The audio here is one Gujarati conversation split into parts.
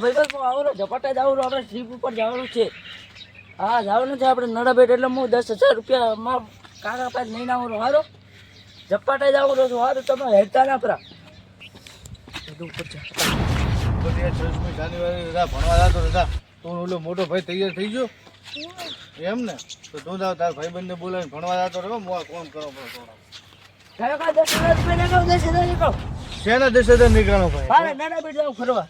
ભાઈ બસ હું આવું ઝપાટા જ આવું આપણે ટ્રીપ ઉપર જવાનું છે. હા જવાનું છે આપણે નડાબેટ એટલે હું 10,000 રૂપિયા માં કાકા પાસે લઈને આવું હારો ઝપાટા જ આવું છું હારું તમે હેરતા ના પરા જાન્યુઆરી રજા ભણવા જતો રજા તું ઓલો મોટો ભાઈ તૈયાર થઈ ગયો એમ ને તો તું જાવ તાર ભાઈબંધને બોલાવીને ભણવા જતો રહ્યો હું કોણ કરો પડે કાકા 10,000 રૂપિયા નાખો 10,000 નીકળો શેના 10,000 નીકળવાનો ભાઈ હારે નડાબેટ જાવ ફરવા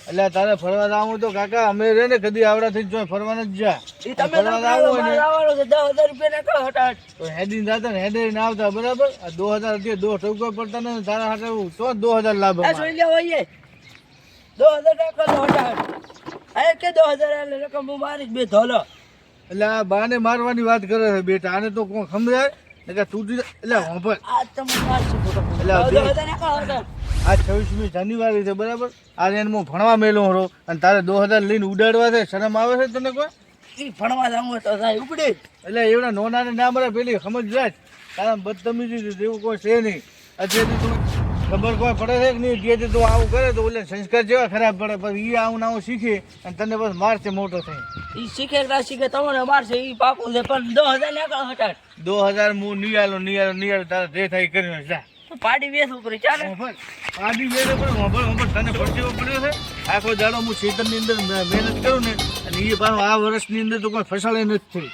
એટલે તારે ફરવા જવું તો કાકા અમે રે ને કદી આવડા થઈ જો ફરવાના જ જા ઈ તમે આવવાનો છે 10,000 રૂપિયા નાખો હટાટ તો હેડીને જાતા ને હેડે ના આવતા બરાબર આ 2000 રૂપિયા દો ઠોકવા પડતા ને તારા હાથે તો 2000 લાભ આ જોઈ લે હોઈએ 2000 નાખો તો હટાટ આ કે 2000 રકમ હું મારી બે ધોલો એટલે આ બાને મારવાની વાત કરે છે બેટા આને તો કોણ સમજાય એટલે તૂટી એટલે હોંભળ આ તમે મારશું ફોટો એટલે 2000 નાખો હટાટ આ 26મી જાન્યુઆરી છે બરાબર આ રેન હું ભણવા મેલો હરો અને તારે 2000 લઈને ઉડાડવા છે શરમ આવે છે તને કોઈ ઈ ભણવા જાવું તો જાય ઉપડે એટલે એવડા નોનાને ના મરે પેલી સમજ જાય તારા બદતમીજી જેવું કોઈ છે નહીં અત્યારથી તું ખબર કોઈ પડે છે કે નહીં જેથી તું આવું કરે તો ઓલે સંસ્કાર જેવા ખરાબ પડે પછી એ આવું આવું શીખે અને તને બસ મારશે મોટો થઈ ઈ શીખે ના શીખે તમને મારશે ઈ પાકું છે પણ 2000 નાખો હટાટ 2000 હું નિયાલો તારે જે થાય એ કરીને જા પાડી વેસ ઉપર ચાલે આડી વેલે પણ હોંભળ તને પરસેવો પડ્યો છે આખો દાડો હું ખેતરની અંદર મહેનત કરું ને અને એ પાછું આ વર્ષની અંદર તો કોઈ ફસાડે નથી થઈ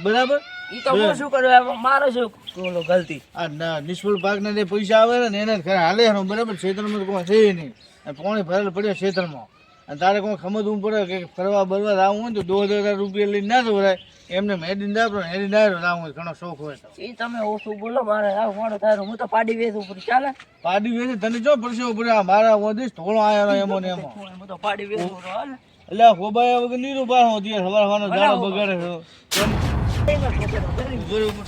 બરાબર ઈ તો હું શું કરું મારો શું ઓલો ગલતી આ નિષ્ફળ પાકના જે પૈસા આવે ને એને ખરે હાલે હરો બરાબર ખેતરમાં તો કોઈ છે નહીં અને પોણે ભરેલ પડ્યો ખેતરમાં અને તારે કોઈ સમજવું પડે કે ફરવા બરવા જવું હોય તો 2000 રૂપિયા લઈને ના દોરાય એમને હેડીને દાપડો હેડીને ડાયરો જવું હોય ઘણો શોખ હોય તો ઈ તમે ઓછું બોલો મારે આવ મોડો થાય હું તો પાડી વેસ ઉપર ચાલે પાડી વેચે તને જો પરસેવો પડ્યો મારા ઓદીશ થોડો આયો એમો ને એમો હું તો પાડી વેસ ઉપર હાલ એટલે હોબાયા વગર નીરું પાહો દિયર હવાર હવાનો દાડો બગાડે છે બરોબર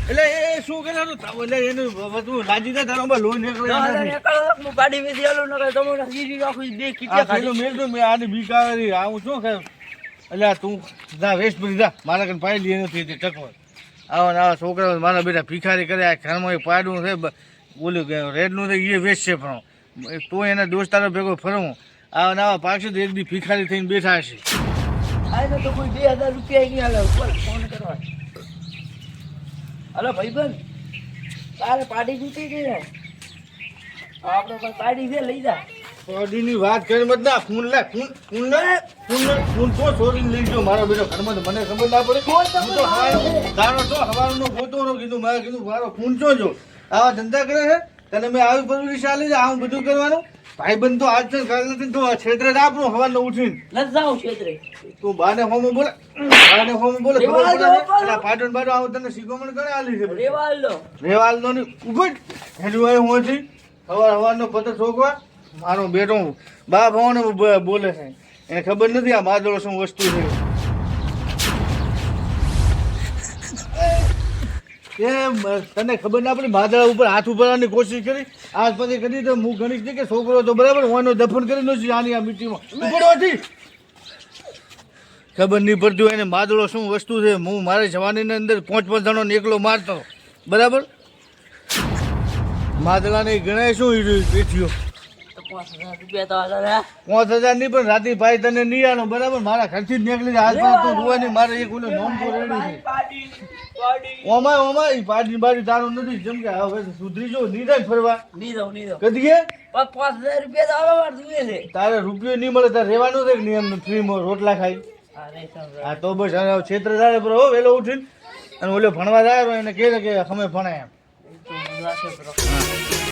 એટલે એ શું કરે એટલે એનું બધું રાજી થાય તારો લોન હું પાડી વેસી આલું ન તમને સીધી રાખું બે કીટિયા ખાલી મેળ તો મેં આની બીકાવેરી આવું શું ખાયું એટલે તું જા વેસ્ટ બની જા મારા કને પાઈ લે નથી ટકવા આવા ને આવા છોકરા મારા બેટા ભિખારી કરે આ ઘરમાં એ પાડું છે બોલ્યું કે રેડનું છે એ વેચ છે પણ તો એના દોસ્તારો ભેગો ફરવું આવા ને આવા પાકશે તો એક દી ભિખારી થઈને બેઠા હશે આ તો કોઈ 2000 રૂપિયા નહીં હાલે ઉપર ફોન કરવા હલો ભાઈબંધ તારે પાડી જીતી ગઈ ને આપણે પણ પાડી છે લઈ જા પાડીની વાત કરી મત ના ફૂન તો છોડીને લઈ ગયો મારો બેટો ઘરમાં તો મને ખબર ના પડે હું તો તારો તો હવારનો ગોતો નો કીધું મેં કીધું મારો ફૂન ચો જો આવા ધંધા કરે છે તને મેં આવી પરવરી ચાલી છે આવું બધું કરવાનું ભાઈબંધ તો આજ કાલ નથી તો ક્ષેત્રે જ આપણું હવારનો ઉઠીને લઈ જાઉં ક્ષેત્રે તું બાને હોમો બોલે પાટણ બાટો આવું તને શીખવણ કરે આલી છે રેવાલ નો ઉભટ હેડું આવ્યું હોથી હવારનો પત્ર છોકવા મારો બેટો બા ભાવને બોલે છે એને ખબર નથી આ માદળો શું વસ્તુ છે એ તને ખબર ના પડી માદળા ઉપર હાથ ઉપાડવાની કોશિશ કરી આજ પછી કરી તો હું ગણીશ નહીં કે છોકરો તો બરાબર હોવાનો દફન કરી નથી આની આ મીટીમાં ઉપડવાથી ખબર નહીં પડતી હોય એને માદળો શું વસ્તુ છે હું મારી જવાનીની અંદર 5-5 જણોને એકલો મારતો બરાબર માદળાને ગણાય શું બેઠ્યો 5,000 રૂપિયા તો હાલે 5,000 નહીં પણ રાતી ભાઈ તને નહીં આનો બરાબર મારા ઘરથી જ નીકળી જાય હાથ તો જોવા નહીં મારે એક ઓલો નોમ તો રેડી છે ઓમાય ઈ પાડી બાડી તારું નથી જેમ કે હવે સુધરી જો નહીં થાય ફરવા નહીં દઉં કદી કે 5,000 રૂપિયા તો આવે જોઈએ છે તારે રૂપિયો નહીં મળે તારે રહેવાનું છે કે નહીં એમને ફ્રીમાં રોટલા ખાઈ હા તો બસ ક્ષેત્ર જાય પર હો વહેલો ઉઠીને અને ઓલો ભણવા જાય એને કહે કે અમે ભણાય એમ